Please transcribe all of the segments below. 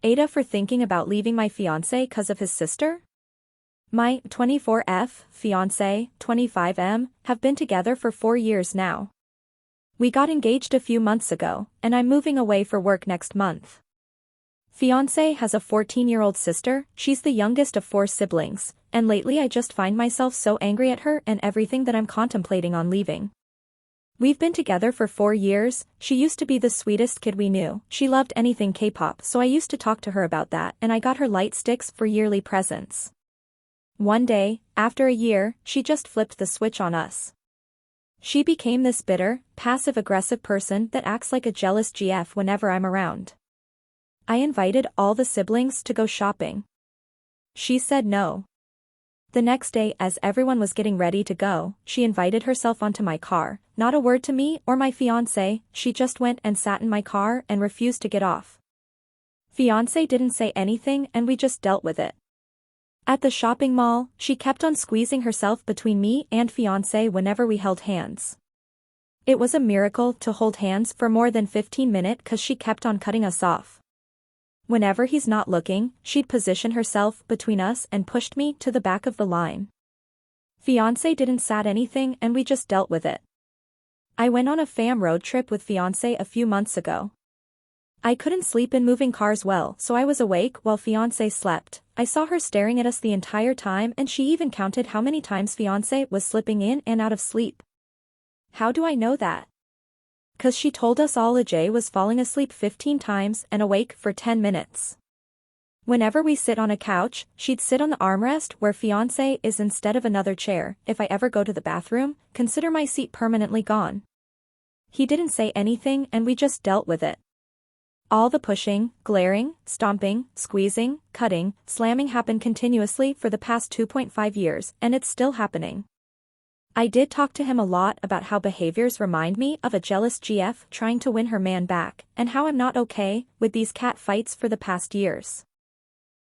Ada for thinking about leaving my fiancé cause of his sister? My 24F fiancé, 25M, have been together for 4 years now. We got engaged a few months ago, and I'm moving away for work next month. Fiancé has a 14-year-old sister, she's the youngest of 4 siblings, and lately I just find myself so angry at her and everything that I'm contemplating on leaving. We've been together for 4 years, she used to be the sweetest kid we knew, she loved anything K-pop so I used to talk to her about that and I got her light sticks for yearly presents. One day, after a year, she just flipped the switch on us. She became this bitter, passive-aggressive person that acts like a jealous GF whenever I'm around. I invited all the siblings to go shopping. She said no. The next day as everyone was getting ready to go, she invited herself onto my car, not a word to me or my fiancé, she just went and sat in my car and refused to get off. Fiancé didn't say anything and we just dealt with it. At the shopping mall, she kept on squeezing herself between me and fiancé whenever we held hands. It was a miracle to hold hands for more than 15 minutes cause she kept on cutting us off. Whenever he's not looking, she'd position herself between us and pushed me to the back of the line. Fiancé didn't say anything and we just dealt with it. I went on a fam road trip with fiancé a few months ago. I couldn't sleep in moving cars well so I was awake while fiancé slept. I saw her staring at us the entire time and she even counted how many times fiancé was slipping in and out of sleep. How do I know that? Cause she told us all Ajay was falling asleep 15 times and awake for 10 minutes. Whenever we sit on a couch, she'd sit on the armrest where fiancé is instead of another chair. If I ever go to the bathroom, consider my seat permanently gone. He didn't say anything and we just dealt with it. All the pushing, glaring, stomping, squeezing, cutting, slamming happened continuously for the past 2.5 years and it's still happening. I did talk to him a lot about how behaviors remind me of a jealous GF trying to win her man back, and how I'm not okay with these cat fights for the past years.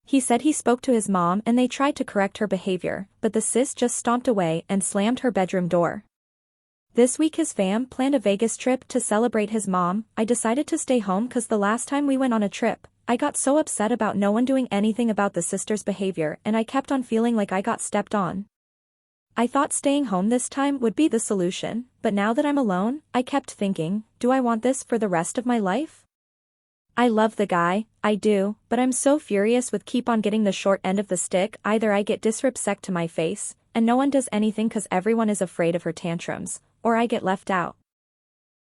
He said he spoke to his mom and they tried to correct her behavior, but the sis just stomped away and slammed her bedroom door. This week his fam planned a Vegas trip to celebrate his mom. I decided to stay home cause the last time we went on a trip, I got so upset about no one doing anything about the sister's behavior and I kept on feeling like I got stepped on. I thought staying home this time would be the solution, but now that I'm alone, I kept thinking, do I want this for the rest of my life? I love the guy, I do, but I'm so furious with keep on getting the short end of the stick. Either I get disrespect to my face, and no one does anything cause everyone is afraid of her tantrums, or I get left out.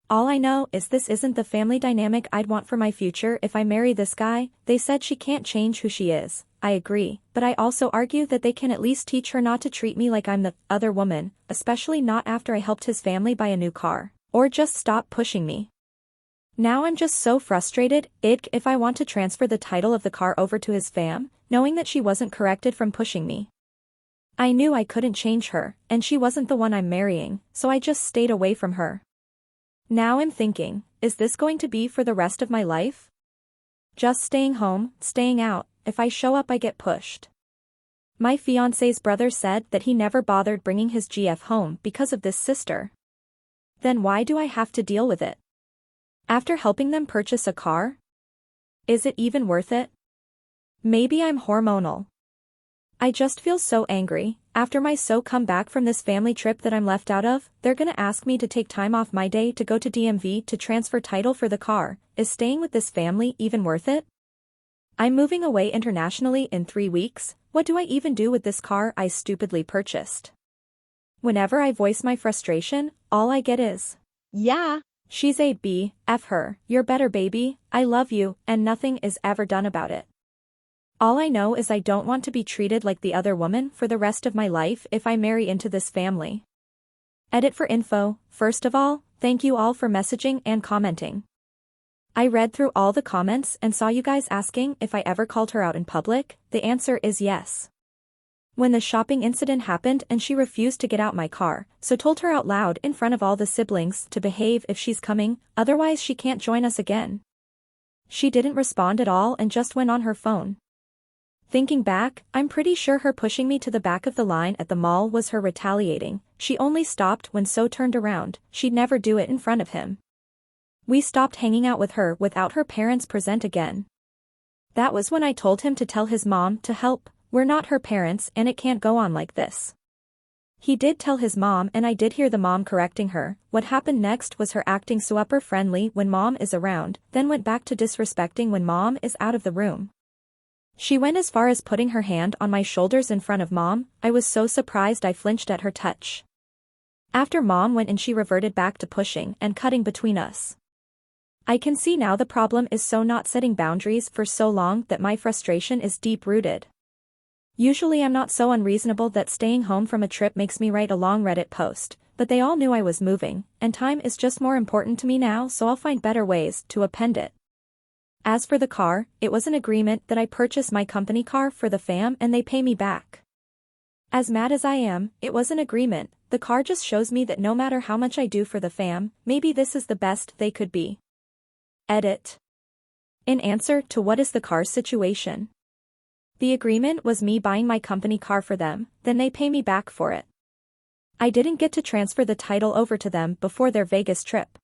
All I know is this isn't the family dynamic I'd want for my future if I marry this guy. They said she can't change who she is. I agree, but I also argue that they can at least teach her not to treat me like I'm the other woman, especially not after I helped his family buy a new car, or just stop pushing me. Now I'm just so frustrated. If I want to transfer the title of the car over to his fam, knowing that she wasn't corrected from pushing me. I knew I couldn't change her, and she wasn't the one I'm marrying, so I just stayed away from her. Now I'm thinking, is this going to be for the rest of my life? Just staying home, staying out, if I show up I get pushed. My fiancé's brother said that he never bothered bringing his GF home because of this sister. Then why do I have to deal with it? After helping them purchase a car? Is it even worth it? Maybe I'm hormonal. I just feel so angry. After my come back from this family trip that I'm left out of, they're gonna ask me to take time off my day to go to DMV to transfer title for the car. Is staying with this family even worth it? I'm moving away internationally in 3 weeks. What do I even do with this car I stupidly purchased? Whenever I voice my frustration, all I get is, yeah, she's a B, F her, you're better baby, I love you, and nothing is ever done about it. All I know is I don't want to be treated like the other woman for the rest of my life if I marry into this family. Edit for info. First of all, thank you all for messaging and commenting. I read through all the comments and saw you guys asking if I ever called her out in public. The answer is yes. When the shopping incident happened and she refused to get out my car, so told her out loud in front of all the siblings to behave if she's coming, otherwise she can't join us again. She didn't respond at all and just went on her phone. Thinking back, I'm pretty sure her pushing me to the back of the line at the mall was her retaliating. She only stopped when So turned around. She'd never do it in front of him. We stopped hanging out with her without her parents present again. That was when I told him to tell his mom to help. We're not her parents and it can't go on like this. He did tell his mom and I did hear the mom correcting her. What happened next was her acting super friendly when mom is around, then went back to disrespecting when mom is out of the room. She went as far as putting her hand on my shoulders in front of mom. I was so surprised I flinched at her touch. After mom went in, she reverted back to pushing and cutting between us. I can see now the problem is not setting boundaries for so long that my frustration is deep-rooted. Usually I'm not so unreasonable that staying home from a trip makes me write a long Reddit post, but they all knew I was moving, and time is just more important to me now, so I'll find better ways to append it. As for the car, it was an agreement that I purchase my company car for the fam and they pay me back. As mad as I am, it was an agreement. The car just shows me that no matter how much I do for the fam, maybe this is the best they could be. Edit. In answer to what is the car's situation? The agreement was me buying my company car for them, then they pay me back for it. I didn't get to transfer the title over to them before their Vegas trip.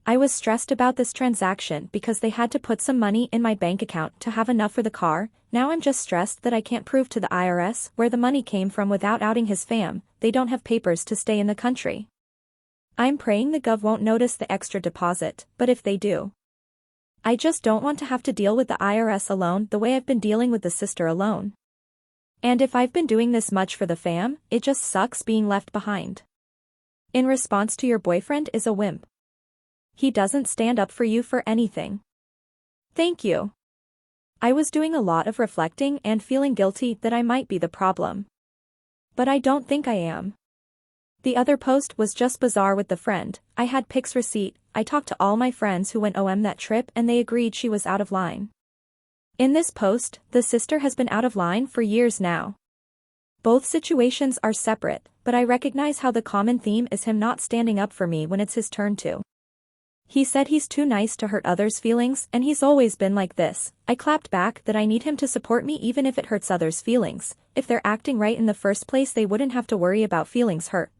I was stressed about this transaction because they had to put some money in my bank account to have enough for the car. Now I'm just stressed that I can't prove to the IRS where the money came from without outing his fam. They don't have papers to stay in the country. I'm praying the gov won't notice the extra deposit, but if they do, I just don't want to have to deal with the IRS alone the way I've been dealing with the sister alone. And if I've been doing this much for the fam, it just sucks being left behind. In response to your boyfriend is a wimp. He doesn't stand up for you for anything. Thank you. I was doing a lot of reflecting and feeling guilty that I might be the problem. But I don't think I am. The other post was just bizarre with the friend. I had pics receipt. I talked to all my friends who went that trip and they agreed she was out of line. In this post, the sister has been out of line for years now. Both situations are separate, but I recognize how the common theme is him not standing up for me when it's his turn to. He said he's too nice to hurt others' feelings and he's always been like this. I clapped back that I need him to support me even if it hurts others' feelings. If they're acting right in the first place they wouldn't have to worry about feelings hurt.